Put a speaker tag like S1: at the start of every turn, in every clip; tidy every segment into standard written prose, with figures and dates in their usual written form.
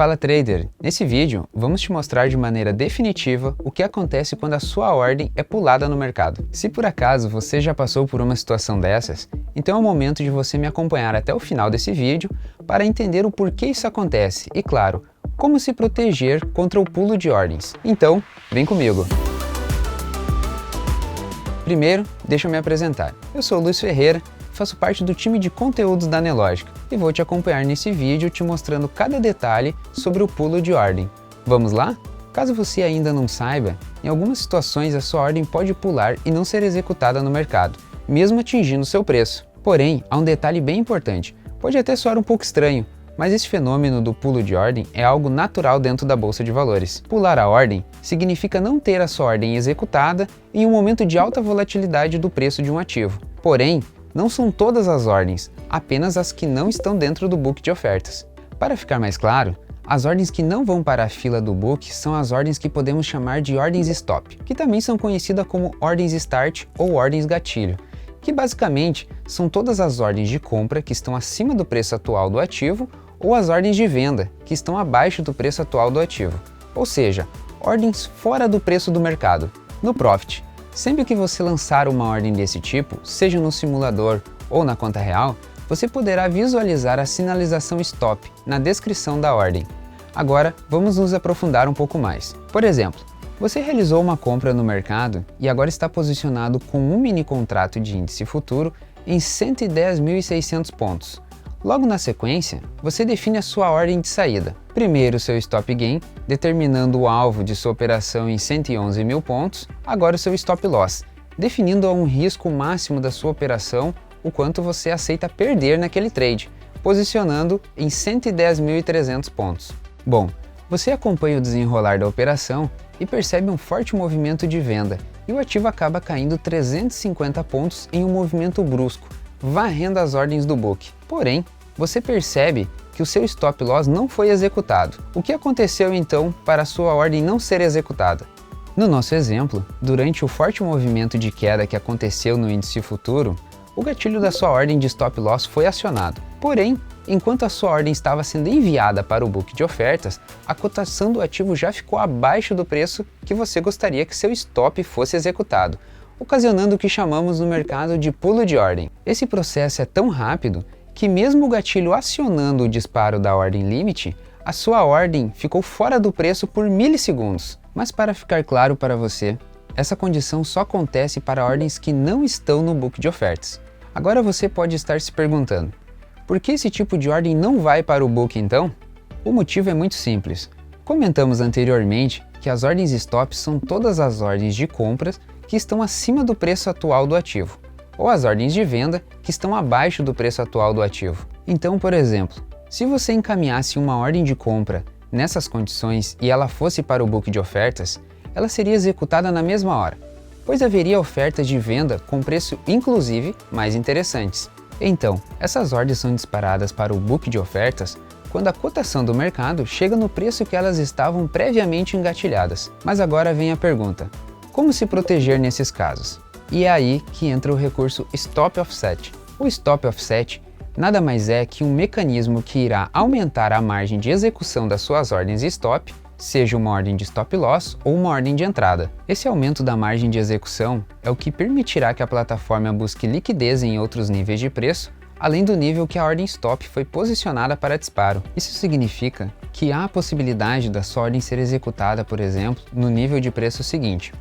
S1: Fala trader! Nesse vídeo, vamos te mostrar de maneira definitiva o que acontece quando a sua ordem é pulada no mercado. Se por acaso você já passou por uma situação dessas, então é o momento de você me acompanhar até o final desse vídeo para entender o porquê isso acontece e, claro, como se proteger contra o pulo de ordens. Então, vem comigo! Primeiro, deixa eu me apresentar. Eu sou o Luiz Ferreira, faço parte do time de conteúdos da Nelogica e vou te acompanhar nesse vídeo te mostrando cada detalhe sobre o pulo de ordem. Vamos lá? Caso você ainda não saiba, em algumas situações a sua ordem pode pular e não ser executada no mercado, mesmo atingindo seu preço. Porém, há um detalhe bem importante. Pode até soar um pouco estranho, mas esse fenômeno do pulo de ordem é algo natural dentro da Bolsa de Valores. Pular a ordem significa não ter a sua ordem executada em um momento de alta volatilidade do preço de um ativo. Porém, não são todas as ordens, apenas as que não estão dentro do book de ofertas. Para ficar mais claro, as ordens que não vão para a fila do book são as ordens que podemos chamar de ordens stop, que também são conhecidas como ordens start ou ordens gatilho, que basicamente são todas as ordens de compra que estão acima do preço atual do ativo ou as ordens de venda, que estão abaixo do preço atual do ativo, ou seja, ordens fora do preço do mercado. No Profit, sempre que você lançar uma ordem desse tipo, seja no simulador ou na conta real, você poderá visualizar a sinalização Stop na descrição da ordem. Agora, vamos nos aprofundar um pouco mais. Por exemplo, você realizou uma compra no mercado e agora está posicionado com um mini contrato de índice futuro em 110.600 pontos. Logo na sequência, você define a sua ordem de saída. Primeiro seu stop gain, determinando o alvo de sua operação em 111 mil pontos, agora o seu stop loss, definindo um risco máximo da sua operação, o quanto você aceita perder naquele trade, posicionando em 110.300 pontos. Bom, você acompanha o desenrolar da operação e percebe um forte movimento de venda, e o ativo acaba caindo 350 pontos em um movimento brusco, varrendo as ordens do book. Porém, você percebe que o seu stop loss não foi executado. O que aconteceu então para a sua ordem não ser executada? No nosso exemplo, durante o forte movimento de queda que aconteceu no índice futuro, o gatilho da sua ordem de stop loss foi acionado. Porém, enquanto a sua ordem estava sendo enviada para o book de ofertas, a cotação do ativo já ficou abaixo do preço que você gostaria que seu stop fosse executado, ocasionando o que chamamos no mercado de pulo de ordem. Esse processo é tão rápido que mesmo o gatilho acionando o disparo da ordem limite, a sua ordem ficou fora do preço por milissegundos. Mas para ficar claro para você, essa condição só acontece para ordens que não estão no book de ofertas. Agora você pode estar se perguntando, por que esse tipo de ordem não vai para o book então? O motivo é muito simples. Comentamos anteriormente que as ordens stop são todas as ordens de compras que estão acima do preço atual do ativo, ou as ordens de venda que estão abaixo do preço atual do ativo. Então, por exemplo, se você encaminhasse uma ordem de compra nessas condições e ela fosse para o book de ofertas, ela seria executada na mesma hora, pois haveria ofertas de venda com preço inclusive mais interessantes. Então, essas ordens são disparadas para o book de ofertas quando a cotação do mercado chega no preço que elas estavam previamente engatilhadas. Mas agora vem a pergunta: como se proteger nesses casos? E é aí que entra o recurso Stop Offset. O Stop Offset nada mais é que um mecanismo que irá aumentar a margem de execução das suas ordens stop, seja uma ordem de stop loss ou uma ordem de entrada. Esse aumento da margem de execução é o que permitirá que a plataforma busque liquidez em outros níveis de preço, além do nível que a ordem stop foi posicionada para disparo. Isso significa que há a possibilidade da sua ordem ser executada, por exemplo, no nível de preço seguinte.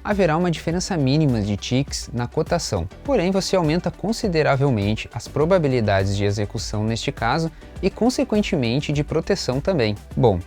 S1: Haverá uma diferença mínima de ticks na cotação, porém você aumenta consideravelmente as probabilidades de execução neste caso e, consequentemente, de proteção também. Bom,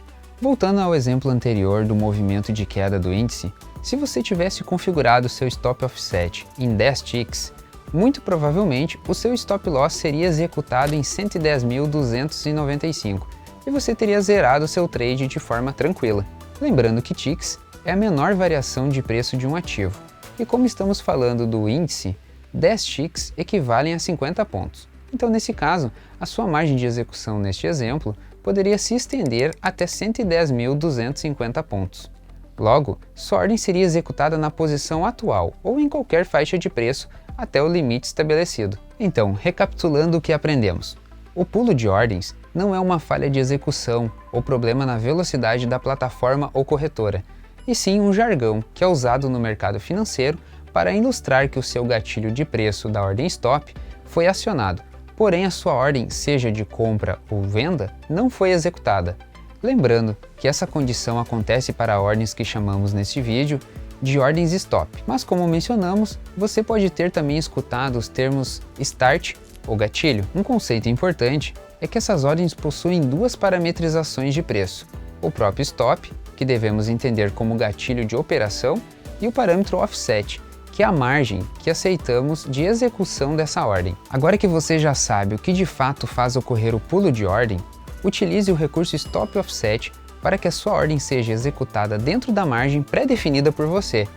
S1: voltando ao exemplo anterior do movimento de queda do índice, se você tivesse configurado seu stop offset em 10 ticks, muito provavelmente o seu stop loss seria executado em 110.295 e você teria zerado seu trade de forma tranquila. Lembrando que ticks é a menor variação de preço de um ativo, e como estamos falando do índice, 10 ticks equivalem a 50 pontos. Então, nesse caso, a sua margem de execução neste exemplo poderia se estender até 110.250 pontos. Logo, sua ordem seria executada na posição atual ou em qualquer faixa de preço até o limite estabelecido. Então, recapitulando o que aprendemos. O pulo de ordens não é uma falha de execução ou problema na velocidade da plataforma ou corretora, e sim um jargão que é usado no mercado financeiro para ilustrar que o seu gatilho de preço da ordem stop foi acionado, porém a sua ordem, seja de compra ou venda, não foi executada. Lembrando que essa condição acontece para ordens que chamamos neste vídeo de ordens stop, mas como mencionamos, você pode ter também escutado os termos start ou gatilho. Um conceito importante é que essas ordens possuem duas parametrizações de preço, o próprio stop, que devemos entender como gatilho de operação, e o parâmetro offset, que é a margem que aceitamos de execução dessa ordem. Agora que você já sabe o que de fato faz ocorrer o pulo de ordem, utilize o recurso Stop Offset para que a sua ordem seja executada dentro da margem pré-definida por você.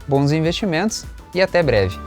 S1: Bons investimentos e até breve!